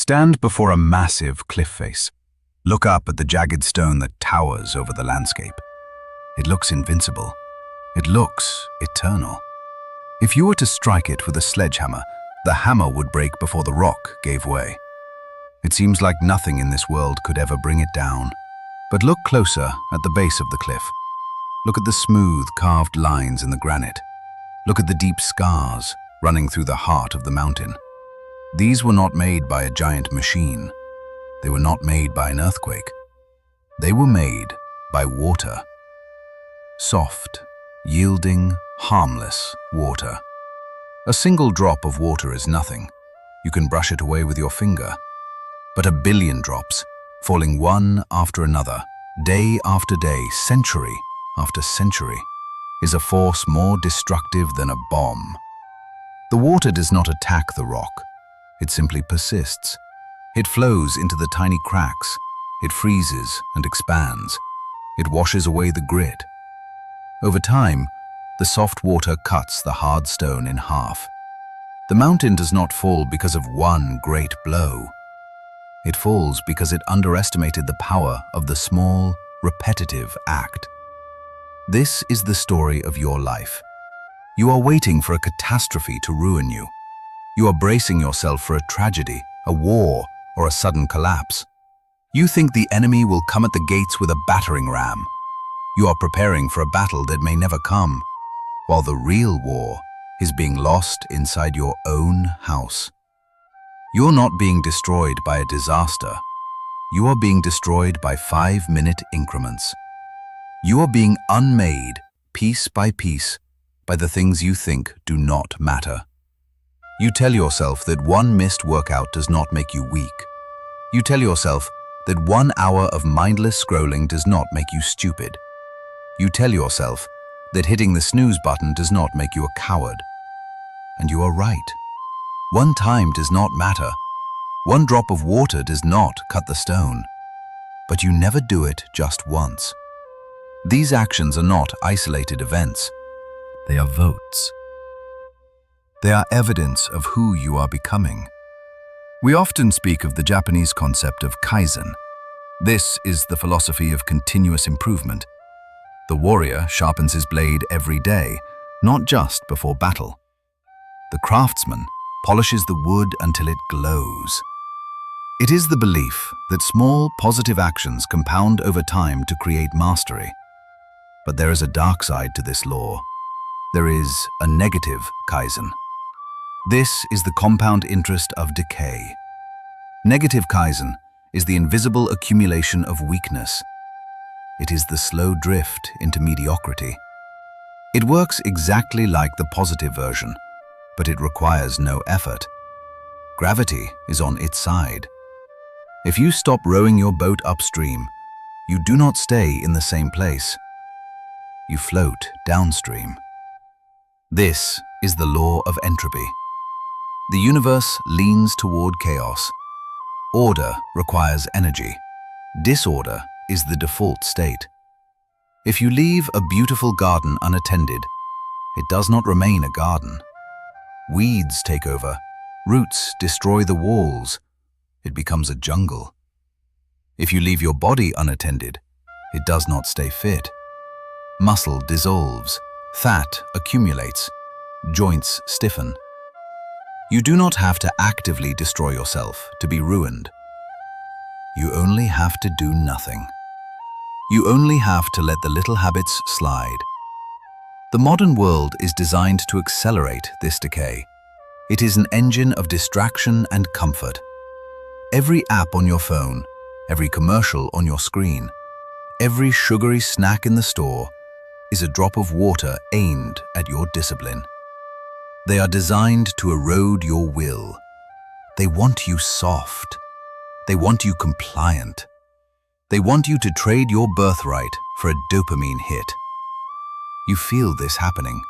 stand before a massive cliff face. Look up at the jagged stone that towers over the landscape. It looks invincible. It looks eternal. If you were to strike it with a sledgehammer, the hammer would break before the rock gave way. It seems like nothing in this world could ever bring it down. But look closer at the base of the cliff. Look at the smooth, carved lines in the granite. Look at the deep scars running through the heart of the mountain. These were not made by a giant machine. They were not made by an earthquake. They were made by water. Soft, yielding, harmless water. A single drop of water is nothing. You can brush it away with your finger. But a billion drops, falling one after another, day after day, century after century, is a force more destructive than a bomb. The water does not attack the rock. It simply persists. It flows into the tiny cracks. It freezes and expands. It washes away the grit. Over time, the soft water cuts the hard stone in half. The mountain does not fall because of one great blow. It falls because it underestimated the power of the small, repetitive act. This is the story of your life. You are waiting for a catastrophe to ruin you. You are bracing yourself for a tragedy, a war, or a sudden collapse. You think the enemy will come at the gates with a battering ram. You are preparing for a battle that may never come, while the real war is being lost inside your own house. You're not being destroyed by a disaster. You are being destroyed by 5-minute increments. You are being unmade, piece by piece, by the things you think do not matter. You tell yourself that one missed workout does not make you weak. You tell yourself that 1 hour of mindless scrolling does not make you stupid. You tell yourself that hitting the snooze button does not make you a coward. And you are right. One time does not matter. One drop of water does not cut the stone. But you never do it just once. These actions are not isolated events. They are votes. They are evidence of who you are becoming. We often speak of the Japanese concept of Kaizen. This is the philosophy of continuous improvement. The warrior sharpens his blade every day, not just before battle. The craftsman polishes the wood until it glows. It is the belief that small, positive actions compound over time to create mastery. But there is a dark side to this law. There is a negative Kaizen. This is the compound interest of decay. Negative Kaizen is the invisible accumulation of weakness. It is the slow drift into mediocrity. It works exactly like the positive version, but it requires no effort. Gravity is on its side. If you stop rowing your boat upstream, you do not stay in the same place. You float downstream. This is the law of entropy. The universe leans toward chaos. Order requires energy. Disorder is the default state. If you leave a beautiful garden unattended, it does not remain a garden. Weeds take over. Roots destroy the walls. It becomes a jungle. If you leave your body unattended, it does not stay fit. Muscle dissolves. Fat accumulates. Joints stiffen. You do not have to actively destroy yourself to be ruined. You only have to do nothing. You only have to let the little habits slide. The modern world is designed to accelerate this decay. It is an engine of distraction and comfort. Every app on your phone, every commercial on your screen, every sugary snack in the store is a drop of water aimed at your discipline. They are designed to erode your will. They want you soft. They want you compliant. They want you to trade your birthright for a dopamine hit. You feel this happening.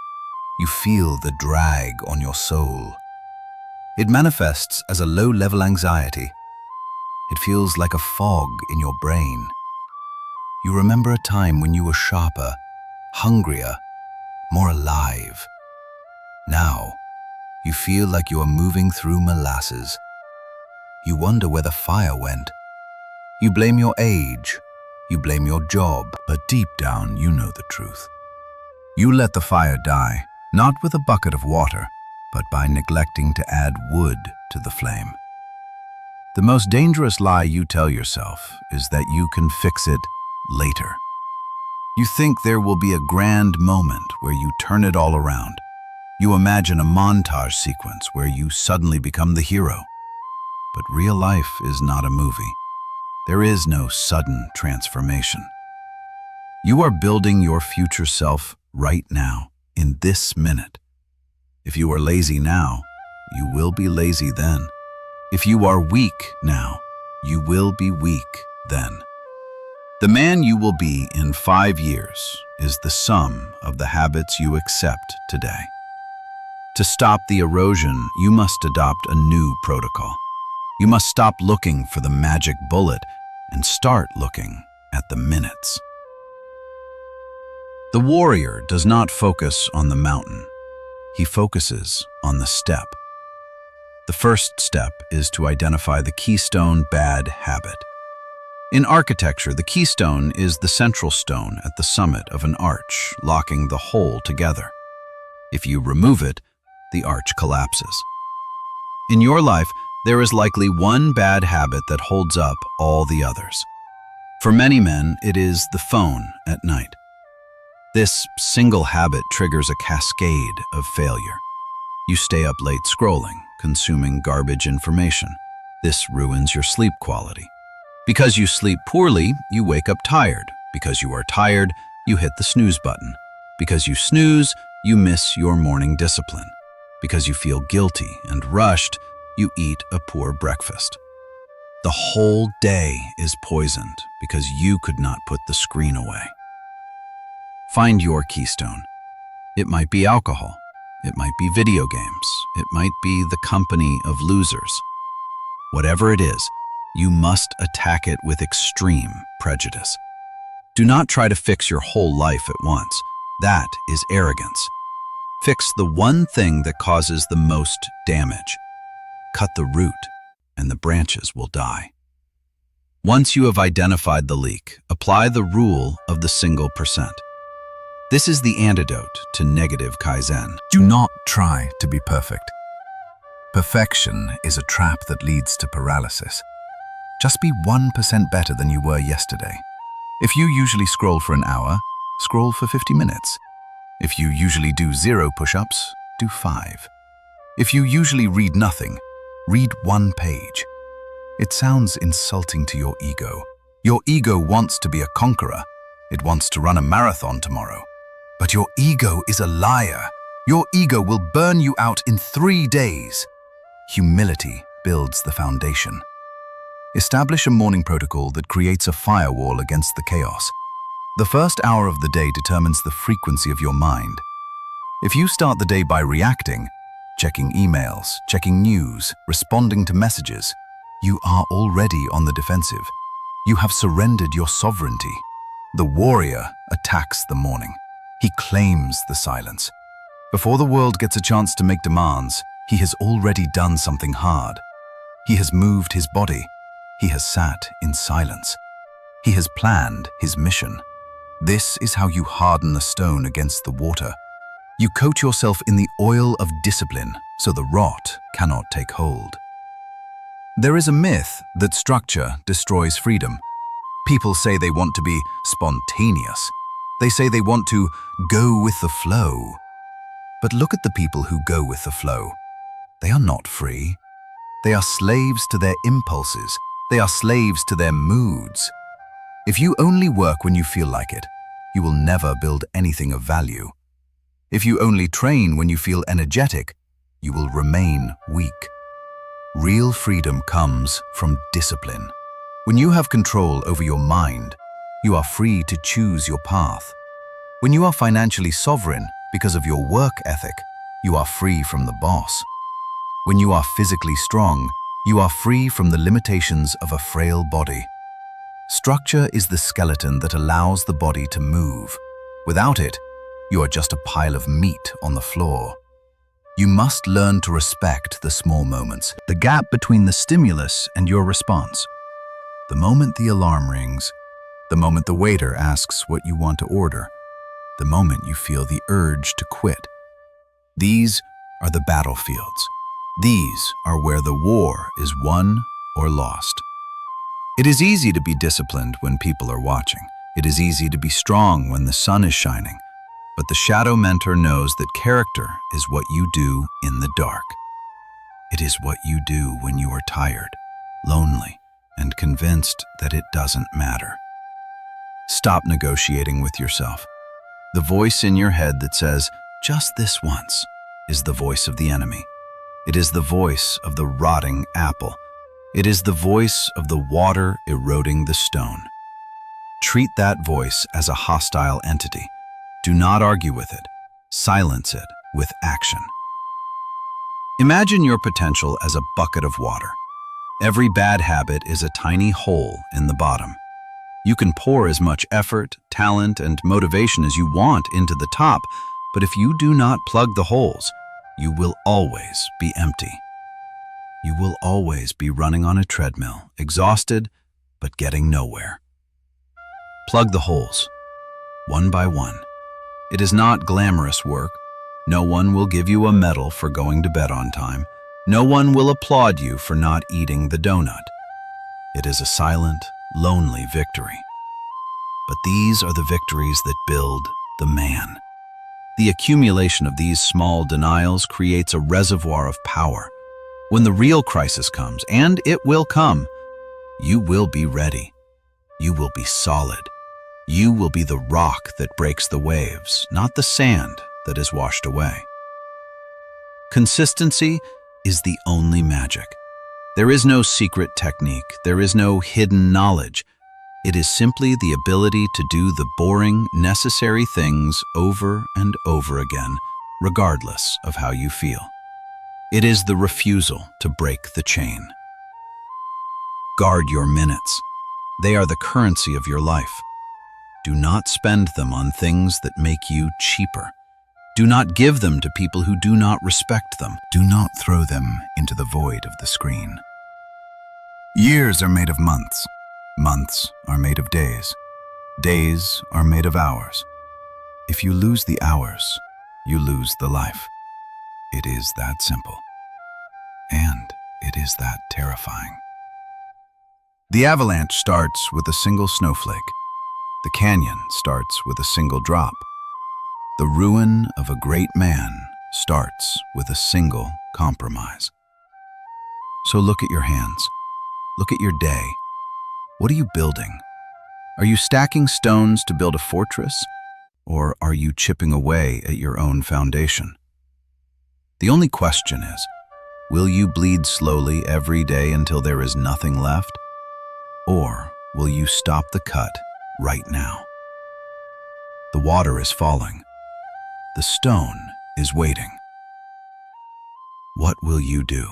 You feel the drag on your soul. It manifests as a low-level anxiety. It feels like a fog in your brain. You remember a time when you were sharper, hungrier, more alive. Now, you feel like you are moving through molasses. you wonder where the fire went. You blame your age, you blame your job, but deep down you know the truth. You let the fire die, not with a bucket of water, but by neglecting to add wood to the flame. The most dangerous lie you tell yourself is that you can fix it later. You think there will be a grand moment where you turn it all around. You imagine a montage sequence where you suddenly become the hero. But real life is not a movie. There is no sudden transformation. You are building your future self right now, in this minute. If you are lazy now, you will be lazy then. If you are weak now, you will be weak then. The man you will be in 5 years is the sum of the habits you accept today. To stop the erosion, you must adopt a new protocol. You must stop looking for the magic bullet and start looking at the minutes. The warrior does not focus on the mountain. He focuses on the step. The first step is to identify the Keystone Bad Habit. In architecture, the keystone is the central stone at the summit of an arch, locking the whole together. If you remove it, the arch collapses. In your life, there is likely one bad habit that holds up all the others. For many men, it is the phone at night. This single habit triggers a cascade of failure. You stay up late scrolling, consuming garbage information. This ruins your sleep quality. Because you sleep poorly, you wake up tired. Because you are tired, you hit the snooze button. Because you snooze, you miss your morning discipline. Because you feel guilty and rushed, you eat a poor breakfast. The whole day is poisoned because you could not put the screen away. Find your keystone. It might be alcohol. It might be video games. It might be the company of losers. Whatever it is, you must attack it with extreme prejudice. Do not try to fix your whole life at once. That is arrogance. Fix the one thing that causes the most damage. Cut the root, and the branches will die. Once you have identified the leak, apply the rule of the single percent. This is the antidote to negative Kaizen. Do not try to be perfect. Perfection is a trap that leads to paralysis. Just be 1% better than you were yesterday. If you usually scroll for an hour, scroll for 50 minutes. If you usually do 0 push-ups, do 5. If you usually read nothing, read 1 page. It sounds insulting to your ego. Your ego wants to be a conqueror. It wants to run a marathon tomorrow. But your ego is a liar. Your ego will burn you out in 3 days. Humility builds the foundation. Establish a morning protocol that creates a firewall against the chaos. The first hour of the day determines the frequency of your mind. If you start the day by reacting, checking emails, checking news, responding to messages, you are already on the defensive. You have surrendered your sovereignty. The warrior attacks the morning. He claims the silence. Before the world gets a chance to make demands, he has already done something hard. He has moved his body. He has sat in silence. He has planned his mission. This is how you harden a stone against the water. You coat yourself in the oil of discipline so the rot cannot take hold. There is a myth that structure destroys freedom. People say they want to be spontaneous. They say they want to go with the flow. But look at the people who go with the flow. They are not free. They are slaves to their impulses. They are slaves to their moods. If you only work when you feel like it, you will never build anything of value. If you only train when you feel energetic, you will remain weak. Real freedom comes from discipline. When you have control over your mind, you are free to choose your path. When you are financially sovereign because of your work ethic, you are free from the boss. When you are physically strong, you are free from the limitations of a frail body. Structure is the skeleton that allows the body to move. Without it, you are just a pile of meat on the floor. You must learn to respect the small moments, the gap between the stimulus and your response. The moment the alarm rings, the moment the waiter asks what you want to order, the moment you feel the urge to quit. These are the battlefields. These are where the war is won or lost. It is easy to be disciplined when people are watching. It is easy to be strong when the sun is shining. But the shadow mentor knows that character is what you do in the dark. It is what you do when you are tired, lonely, and convinced that it doesn't matter. Stop negotiating with yourself. The voice in your head that says, "Just this once," is the voice of the enemy. It is the voice of the rotting apple. It is the voice of the water eroding the stone. Treat that voice as a hostile entity. Do not argue with it. Silence it with action. Imagine your potential as a bucket of water. Every bad habit is a tiny hole in the bottom. You can pour as much effort, talent, and motivation as you want into the top, but if you do not plug the holes, you will always be empty. You will always be running on a treadmill, exhausted, but getting nowhere. Plug the holes, one by one. It is not glamorous work. No one will give you a medal for going to bed on time. No one will applaud you for not eating the donut. It is a silent, lonely victory. But these are the victories that build the man. The accumulation of these small denials creates a reservoir of power. When the real crisis comes, and it will come, you will be ready. You will be solid. You will be the rock that breaks the waves, not the sand that is washed away. Consistency is the only magic. There is no secret technique. There is no hidden knowledge. It is simply the ability to do the boring, necessary things over and over again, regardless of how you feel. It is the refusal to break the chain. Guard your minutes. They are the currency of your life. Do not spend them on things that make you cheaper. Do not give them to people who do not respect them. Do not throw them into the void of the screen. Years are made of months. Months are made of days. Days are made of hours. If you lose the hours, you lose the life. It is that simple. And it is that terrifying. The avalanche starts with a single snowflake. The canyon starts with a single drop. The ruin of a great man starts with a single compromise. So look at your hands. Look at your day. What are you building? Are you stacking stones to build a fortress, or are you chipping away at your own foundation? The only question is, will you bleed slowly every day until there is nothing left? Or will you stop the cut right now? The water is falling. The stone is waiting. What will you do?